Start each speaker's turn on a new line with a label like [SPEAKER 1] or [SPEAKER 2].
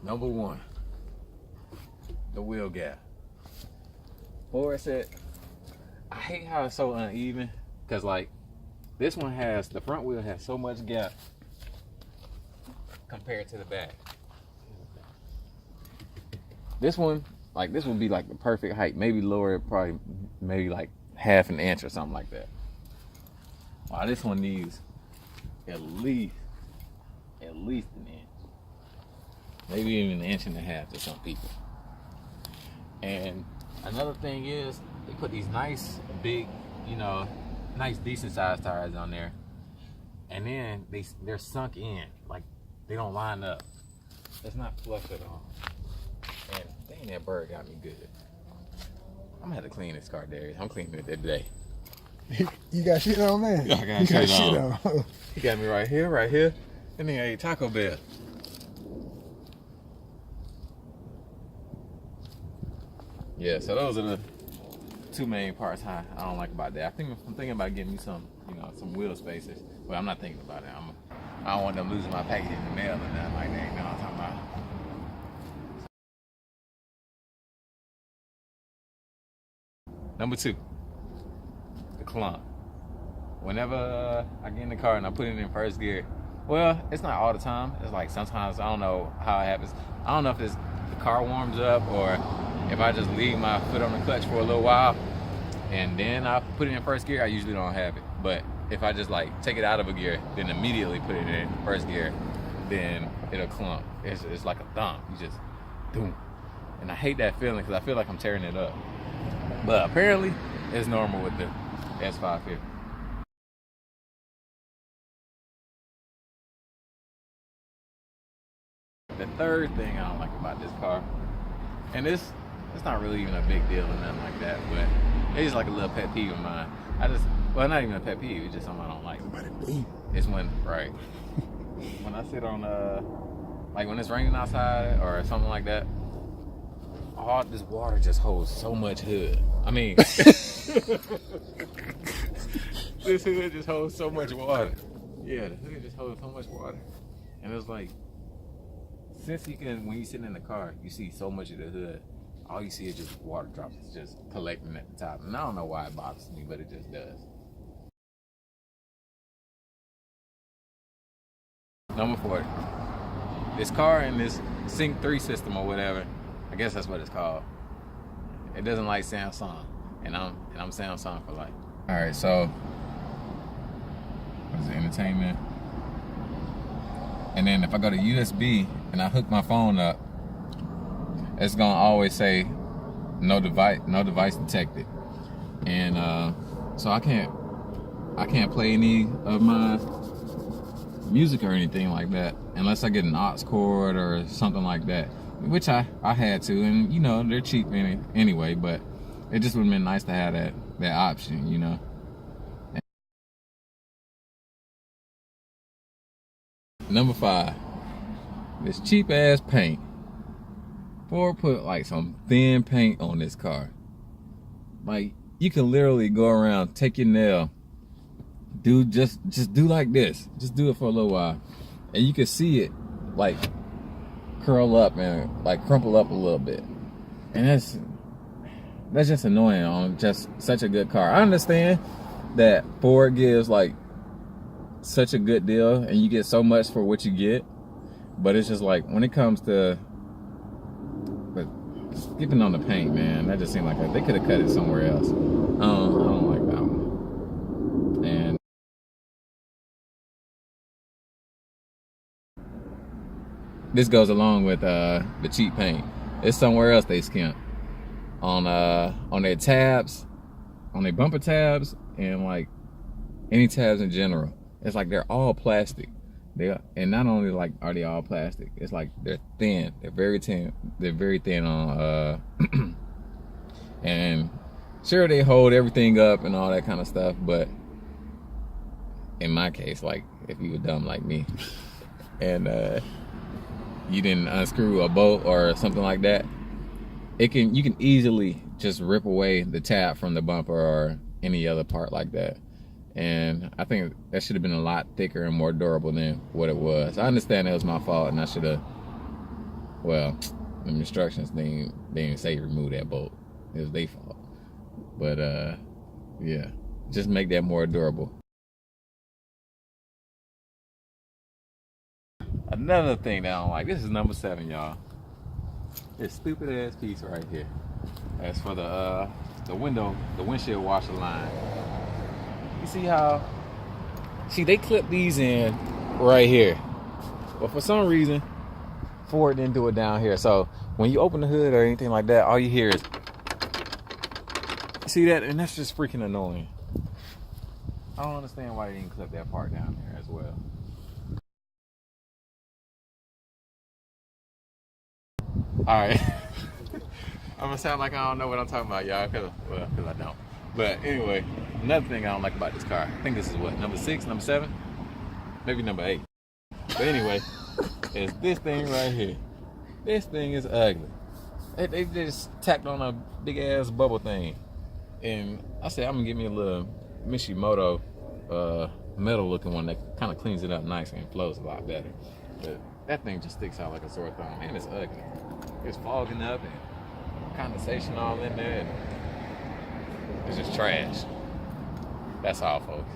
[SPEAKER 1] Number one, the wheel gap. Or said, I hate how it's so uneven, because like this one has, the front wheel has so much gap compared to the back. This one, like this would be like the perfect height, maybe lower, probably maybe like half an inch or something like that. Wow, this one needs at least an inch, maybe even an inch and a half to some people. And another thing is, they put these nice big, nice decent sized tires on there, and then they're sunk in, like they don't line up. It's not flush at all. And dang, that bird got me good. I'm gonna have to clean this car, Darius. I'm cleaning it today.
[SPEAKER 2] You got shit on, man?
[SPEAKER 1] I got shit on. He got me right here, and then I ate Taco Bell. Yeah, so those are the two main parts I don't like about that. I'm thinking about getting me some, some wheel spacers. Well, I'm not thinking about it. I don't want them losing my package in the mail or nothing like that. You know what I'm talking about? Number two, the clump. Whenever I get in the car and I put it in first gear, well, it's not all the time. It's like sometimes, I don't know how it happens. I don't know if the car warms up or if I just leave my foot on the clutch for a little while and then I put it in first gear, I usually don't have it. But if I just like take it out of a gear, then immediately put it in first gear, then it'll clump. It's like a thumb. You just, boom. And I hate that feeling because I feel like I'm tearing it up. But apparently, it's normal with the S550. The third thing I don't like about this car, and it's not really even a big deal or nothing like that, but it's just like a little pet peeve of mine. Well, not even a pet peeve, it's just something I don't like. It's when I sit on, like when it's raining outside or something like that, all this water just holds so much hood. I mean, this hood just holds so much water. Yeah, the hood just holds so much water. And it's like, since when you sit in the car, you see so much of the hood, all you see is just water drops just collecting at the top. And I don't know why it bothers me, but it just does. Number 40. This car and this Sync 3 system or whatever, I guess that's what it's called. It doesn't like Samsung, and I'm Samsung for life. All right, so what is it, entertainment? And then if I go to USB and I hook my phone up, it's gonna always say no device detected, and so I can't play any of my music or anything like that unless I get an aux cord or something like that. Which I had to, and they're cheap anyway, but it just would have been nice to have that option, Number 5, this cheap ass paint. Ford put like some thin paint on this car. Like you can literally go around, take your nail, just do like this, just do it for a little while, and you can see it like curl up and like crumple up a little bit, and that's just annoying on just such a good car. I understand that Ford gives like such a good deal and you get so much for what you get, but it's just like when it comes to skipping on the paint, man, that just seemed like they could have cut it somewhere else. I don't like that one. And this goes along with the cheap paint. It's somewhere else they skimp on their tabs, on their bumper tabs, and like any tabs in general. It's like they're all plastic. And not only like are they all plastic, it's like they're thin. They're very thin. They're very thin on and sure they hold everything up and all that kind of stuff, but in my case, like if you were dumb like me and you didn't unscrew a bolt or something like that, you can easily just rip away the tab from the bumper or any other part like that. And I think that should have been a lot thicker and more durable than what it was. I understand it was my fault and I should have Well, the instructions they didn't say remove that bolt. It was their fault. But yeah, just make that more durable. Another thing that I don't like. This is number 7, y'all. This stupid ass piece right here. That's for the windshield washer line. You see how? See, they clip these in right here, but for some reason, Ford didn't do it down here. So when you open the hood or anything like that, all you hear is, see that, and that's just freaking annoying. I don't understand why they didn't clip that part down there as well. All right. I'm gonna sound like I don't know what I'm talking about, y'all, cause I don't. But anyway, another thing I don't like about this car, I think this is what, number 6, number 7, maybe number 8. But anyway, it's this thing right here. This thing is ugly. They just tacked on a big ass bubble thing, and I said I'm gonna get me a little Mishimoto metal looking one that kind of cleans it up nicely and flows a lot better. But that thing just sticks out like a sore thumb, and it's ugly. It's fogging up and condensation all in there. And it's just trash. That's all, folks.